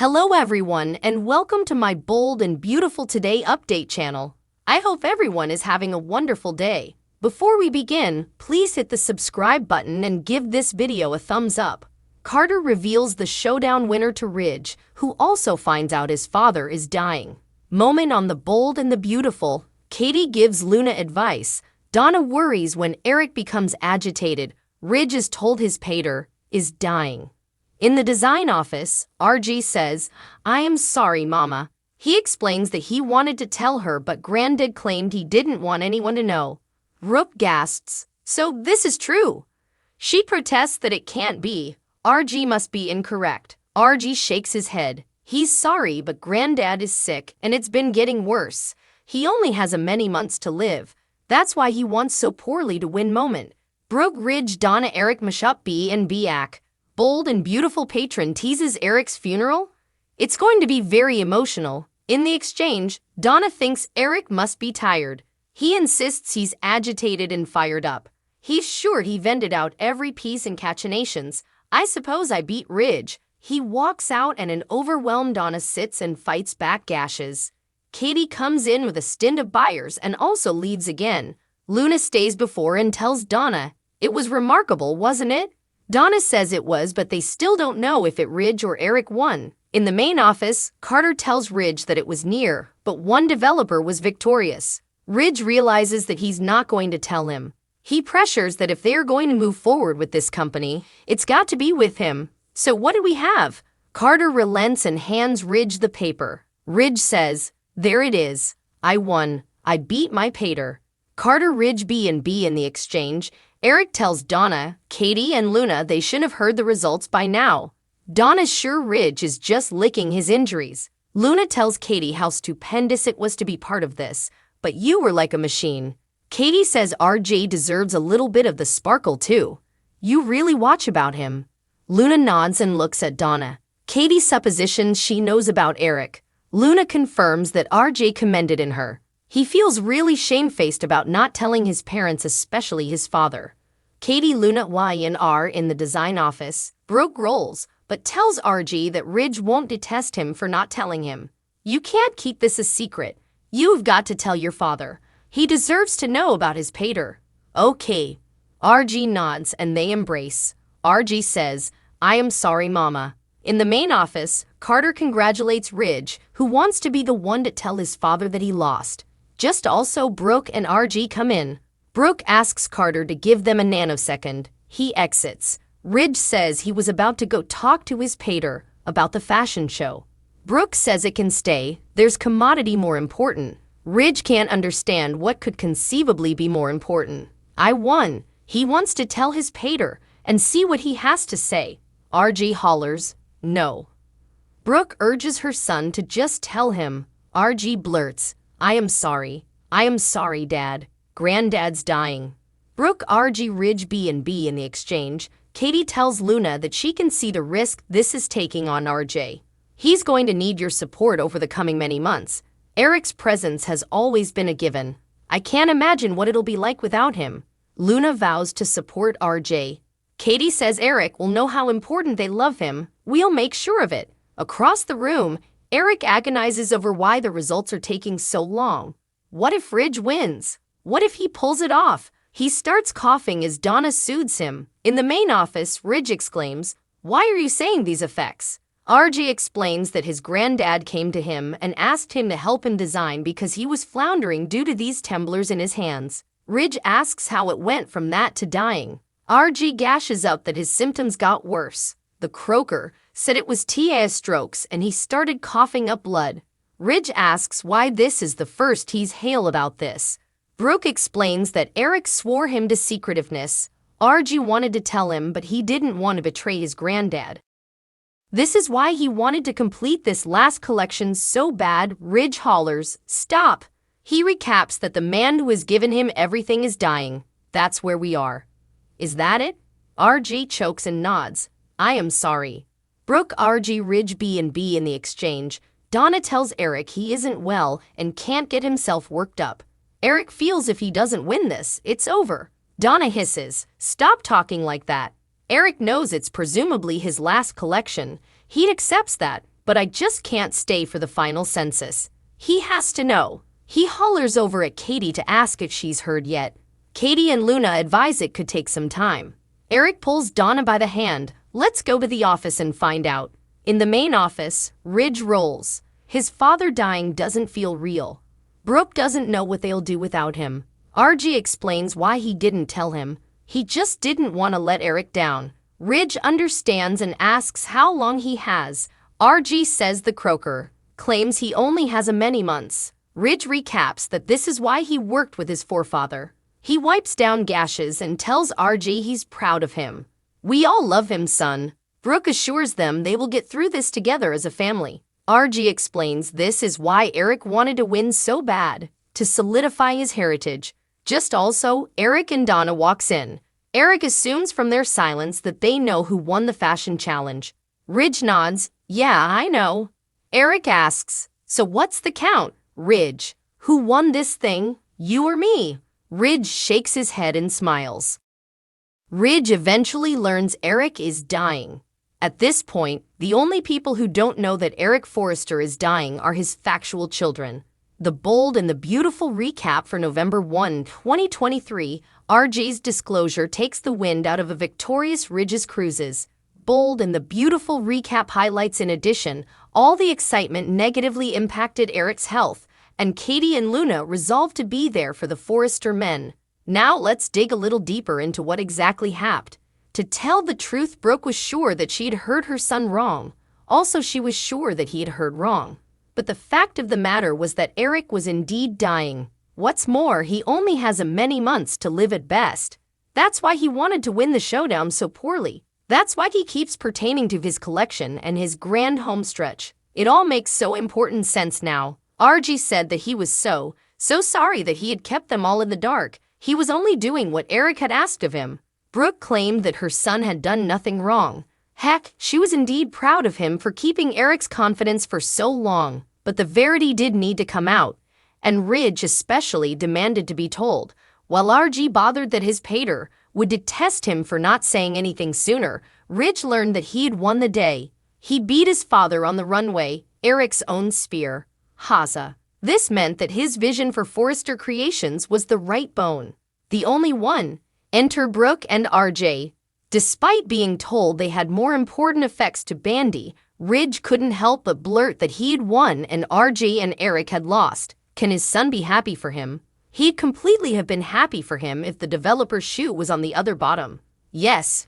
Hello everyone and welcome to my Bold and Beautiful Today update channel. I hope everyone is having a wonderful day. Before we begin, please hit the subscribe button and give this video a thumbs up. Carter reveals the showdown winner to Ridge, who also finds out his father is dying. Moment on the Bold and the Beautiful. Katie gives Luna advice. Donna worries when Eric becomes agitated. Ridge is told his pater is dying. In the design office, RG says, "I am sorry, Mama." He explains that he wanted to tell her, but Granddad claimed he didn't want anyone to know. Brooke gasps, "So this is true?" She protests that it can't be. RG must be incorrect. RG shakes his head. He's sorry, but Granddad is sick, and it's been getting worse. He only has many months to live. That's why he wants so poorly to win moment. Brooke, Ridge, Donna, Eric mash up B and Biak. Bold and Beautiful patron teases Eric's funeral? It's going to be very emotional. In the exchange, Donna thinks Eric must be tired. He insists he's agitated and fired up. He's sure he vented out every piece and cachinations. "I suppose I beat Ridge." He walks out and an overwhelmed Donna sits and fights back gashes. Katie comes in with a stint of buyers and also leaves again. Luna stays before and tells Donna, "It was remarkable, wasn't it?" Donna says it was, but they still don't know if Ridge or Eric won. In the main office, Carter tells Ridge that it was near, but one developer was victorious. Ridge realizes that he's not going to tell him. He pressures that if they are going to move forward with this company, it's got to be with him. "So what do we have?" Carter relents and hands Ridge the paper. Ridge says, "There it is. I won. I beat my pater." Carter, Ridge, B and B in the exchange. Eric tells Donna, Katie, and Luna they should have heard the results by now. Donna's sure Ridge is just licking his injuries. Luna tells Katie how stupendous it was to be part of this, but you were like a machine. Katie says RJ deserves a little bit of the sparkle too. You really watch about him. Luna nods and looks at Donna. Katie suppositions she knows about Eric. Luna confirms that RJ commended in her. He feels really shamefaced about not telling his parents, especially his father. Katie, Luna, Y and R in the design office. Brooke rolls, but tells RG that Ridge won't detest him for not telling him. "You can't keep this a secret. You've got to tell your father. He deserves to know about his pater." "Okay." RG nods and they embrace. RG says, "I am sorry, Mama." In the main office, Carter congratulates Ridge, who wants to be the one to tell his father that he lost. Just also Brooke and RG come in. Brooke asks Carter to give them a nanosecond. He exits. Ridge says he was about to go talk to his pater about the fashion show. Brooke says it can stay. There's commodity more important. Ridge can't understand what could conceivably be more important. "I won." He wants to tell his pater and see what he has to say. RG hollers, "No." Brooke urges her son to just tell him. RG blurts, "I am sorry. I am sorry, Dad. Granddad's dying." Brooke, RG, Ridge, B and B in the exchange. Katie tells Luna that she can see the risk this is taking on RJ. "He's going to need your support over the coming many months. Eric's presence has always been a given. I can't imagine what it'll be like without him." Luna vows to support RJ. Katie says Eric will know how important they love him. "We'll make sure of it." Across the room, Eric agonizes over why the results are taking so long. What if Ridge wins? What if he pulls it off? He starts coughing as Donna soothes him. In the main office, Ridge exclaims, "Why are you saying these effects?" RG explains that his granddad came to him and asked him to help him design because he was floundering due to these temblors in his hands. Ridge asks how it went from that to dying. RG gashes up that his symptoms got worse. The croaker said it was TAS strokes and he started coughing up blood. Ridge asks why this is the first he's hailed about this. Brooke explains that Eric swore him to secretiveness. RG wanted to tell him, but he didn't want to betray his granddad. This is why he wanted to complete this last collection so bad. Ridge hollers, "Stop!" He recaps that the man who has given him everything is dying. That's where we are. "Is that it?" RG chokes and nods. "I am sorry." Brooke, RG, Ridge, B and B in the exchange. Donna tells Eric he isn't well and can't get himself worked up. Eric feels if he doesn't win this, it's over. Donna hisses, "Stop talking like that." Eric knows it's presumably his last collection. He accepts that, but I just can't stay for the final census. He has to know. He hollers over at Katie to ask if she's heard yet. Katie and Luna advise it could take some time. Eric pulls Donna by the hand. Let's go to the office and find out. In the main office, Ridge rolls. His father dying doesn't feel real. Brooke doesn't know what they'll do without him. RG explains why he didn't tell him. He just didn't want to let Eric down. Ridge understands and asks how long he has. RG says the croaker claims he only has a many months. Ridge recaps that this is why he worked with his forefather. He wipes down gashes and tells RG he's proud of him. We all love him, son. Brooke assures them they will get through this together as a family. RG explains this is why Eric wanted to win so bad, to solidify his heritage. Just also, Eric and Donna walks in. Eric assumes from their silence that they know who won the fashion challenge. Ridge nods. Yeah, I know. Eric asks, so what's the count? Ridge, who won this thing, you or me? Ridge shakes his head and smiles. Ridge eventually learns Eric is dying. At this point, the only people who don't know that Eric Forrester is dying are his factual children. The bold and the beautiful recap for November 1, 2023, RG's disclosure takes the wind out of a victorious Ridge's cruises. Bold and the beautiful recap highlights in addition, all the excitement negatively impacted Eric's health, and Katie and Luna resolved to be there for the Forrester men. Now let's dig a little deeper into what exactly happened. To tell the truth, Brooke was sure that she'd heard her son wrong. Also, she was sure that he had heard wrong. But the fact of the matter was that Eric was indeed dying. What's more, he only has a many months to live at best. That's why he wanted to win the showdown so poorly. That's why he keeps pertaining to his collection and his grand homestretch. It all makes so important sense now. RG said that he was so sorry that he had kept them all in the dark. He was only doing what Eric had asked of him. Brooke claimed that her son had done nothing wrong. Heck, she was indeed proud of him for keeping Eric's confidence for so long. But the verity did need to come out, and Ridge especially demanded to be told. While RG bothered that his pater would detest him for not saying anything sooner, Ridge learned that he had won the day. He beat his father on the runway, Eric's own spear. Haza. This meant that his vision for Forrester Creations was the right bone. The only one. Enter Brooke and RJ. Despite being told they had more important effects to bandy, Ridge couldn't help but blurt that he had won and RJ and Eric had lost. Can his son be happy for him? He'd completely have been happy for him if the developer's shoe was on the other bottom. Yes,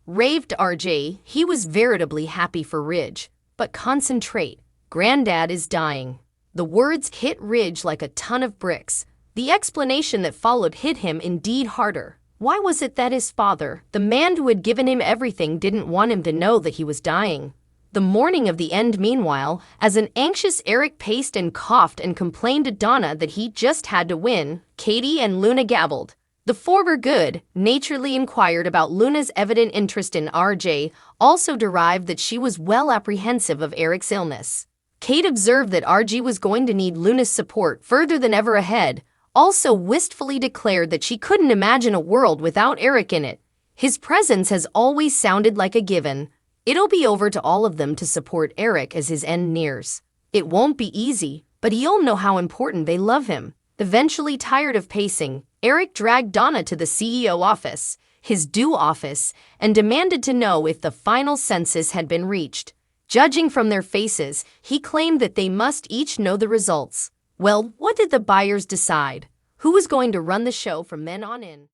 raved RJ. He was veritably happy for Ridge. But concentrate. Granddad is dying. The words hit Ridge like a ton of bricks. The explanation that followed hit him indeed harder. Why was it that his father, the man who had given him everything, didn't want him to know that he was dying? The morning of the end, meanwhile, as an anxious Eric paced and coughed and complained to Donna that he just had to win, Katie and Luna gabbled. The former good-naturedly inquired about Luna's evident interest in RJ, also derived that she was well apprehensive of Eric's illness. Kate observed that RG was going to need Luna's support further than ever ahead, also wistfully declared that she couldn't imagine a world without Eric in it. His presence has always sounded like a given. It'll be over to all of them to support Eric as his end nears. It won't be easy, but he'll know how important they love him. Eventually tired of pacing, Eric dragged Donna to the CEO office, his due office, and demanded to know if the final census had been reached. Judging from their faces, he claimed that they must each know the results. Well, what did the buyers decide? Who was going to run the show from then on in?